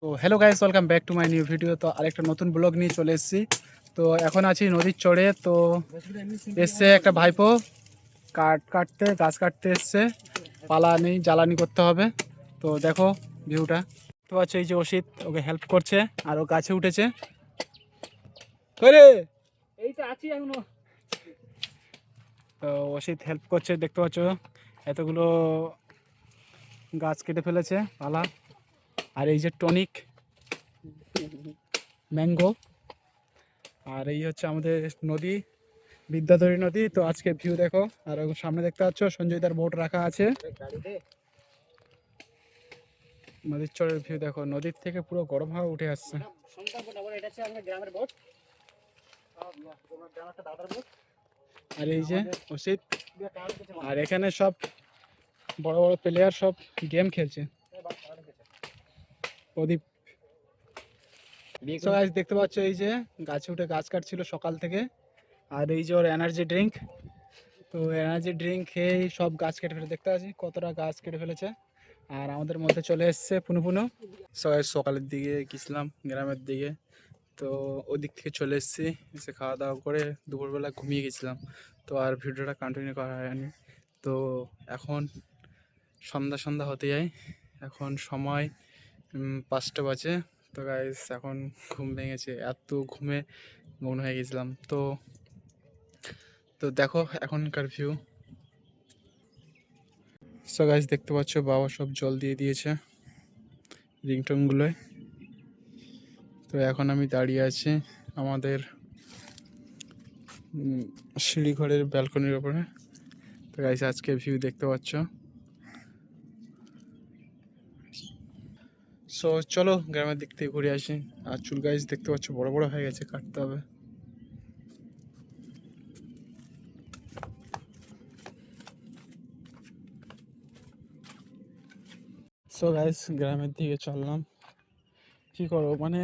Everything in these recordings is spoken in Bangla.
তো hello guys, welcome back to my new video. তো আরেকটা নতুন ব্লগ নিয়ে চলে এসেছি। তো এখন আছি নদীর চড়ে। তো এসছে একটা ভাইপো গাছ কাটতে এসছে। পালা নেই, জ্বালানি করতে হবে। তো দেখো ভিউটা তো আছে, এই যে অসিত ওকে হেল্প করছে আর ও গাছে উঠেছে। এই তো আছি এখনো। তো অসিত হেল্প করছে, দেখতে পাচ্ছ এতগুলো গাছ কেটে ফেলেছে পালা। আর এই যে টনিক ম্যাঙ্গো। আর এই হচ্ছে আমাদের নদী, বিদ্যাধরী নদী। তো আজকে ভিউ দেখো। আর সামনে দেখতে পাচ্ছ সঞ্জয়দার বোট রাখা আছে। নদীর চরের ভিউ দেখো, নদীর থেকে পুরো গরম হাওয়া উঠে আসছে। আর এই যে অসিত, আর এখানে সব বড় বড় প্লেয়ার সব গেম খেলছে। প্রদীপ দেখতে পাচ্ছ, এই যে গাছে উঠে গাছ কাটছিল সকাল থেকে। আর এই যে ওর এনার্জি ড্রিঙ্ক। তো এনার্জি ড্রিঙ্ক খেয়ে সব গাছ কেটে ফেলে, দেখতে পাচ্ছি কতটা গাছ কেটে ফেলেছে। আর আমাদের মধ্যে চলে এসছে পুনু পুনু। সকালের দিকে গেছিলাম গ্রামের দিকে। তো ওদিক থেকে চলে এসেছি, এসে খাওয়া দাওয়া করে দুপুরবেলা ঘুমিয়ে গেছিলাম। তো আর ভিডিওটা কন্টিনিউ করা হয়নি। তো এখন সন্ধ্যা সন্ধ্যা হতে যায়। এখন সময় 5টা বাজে। তো গাইস এখন ঘুম ভেঙেছে, এত ঘুমে মন হয়ে গেছিলাম। তো তো দেখো এখনকার ভিউ। সো গাইস দেখতে পাচ্ছ বাবা সব জল দিয়ে দিয়েছে রিংটনগুলোয়। তো এখন আমি দাঁড়িয়ে আছি আমাদের সিঁড়ি ঘরের ব্যালকনির ওপরে। তো গাইস আজকে ভিউ দেখতে পাচ্ছ। সো চলো গ্রামের দিক থেকে ঘুরে আসি। আর চুল গাইস দেখতে পাচ্ছ বড় বড় হয়ে গেছে, কাটতে হবে। সো গাইস গ্রামের দিকে চললাম। কি করবো, মানে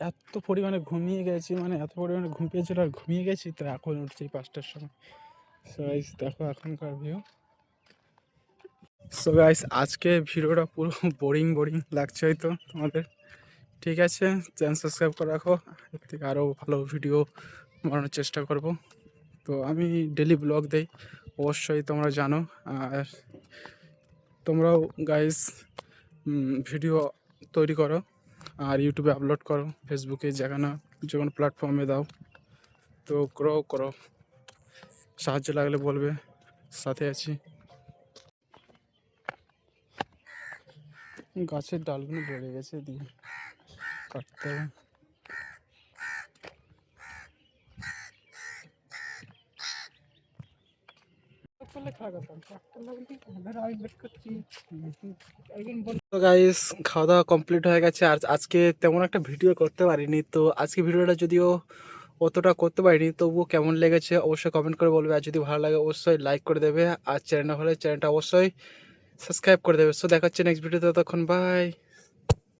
এত পরিমাণে ঘুমিয়ে গেছি, মানে এত পরিমাণে ঘুম পেয়েছিল আর ঘুমিয়ে গেছি। তো এখন উঠছি 5টার সময়। সো গাইস দেখো এখনকার ভিউ। সো গাইস আজকে ভিডিওটা পুরো বোরিং বোরিং লাগছে হয়তো তোমাদের। ঠিক আছে, চ্যানেল সাবস্ক্রাইব করে রাখো, এর থেকে আরও ভালো ভিডিও বানানোর চেষ্টা করব। তো আমি ডেলি ব্লগ দেই, অবশ্যই তোমরা জানো। আর তোমরাও গাইস ভিডিও তৈরি করো আর ইউটিউবে আপলোড করো, ফেসবুকে যে কোনো প্ল্যাটফর্মে দাও। তো গ্রো করো, সাহায্য লাগলে বলবে, সাথে আছি। গাছের ডালগুলো বেড়ে গেছে, দিয়ে কাটতে হবে। তো গাইস খাওয়া দাওয়া কমপ্লিট হয়ে গেছে। আর আজকে তেমন একটা ভিডিও করতে পারিনি। তো আজকে ভিডিওটা যদিও অতটা করতে পারিনি, তবুও কেমন লেগেছে অবশ্যই কমেন্ট করে বলবে। আর যদি ভালো লাগে অবশ্যই লাইক করে দেবে। আর চ্যানেল হলে চ্যানেলটা অবশ্যই সাবস্ক্রাইব করে দেবে। সো দেখা হচ্ছে নেক্সট ভিডিওতে, ততক্ষণ বাই।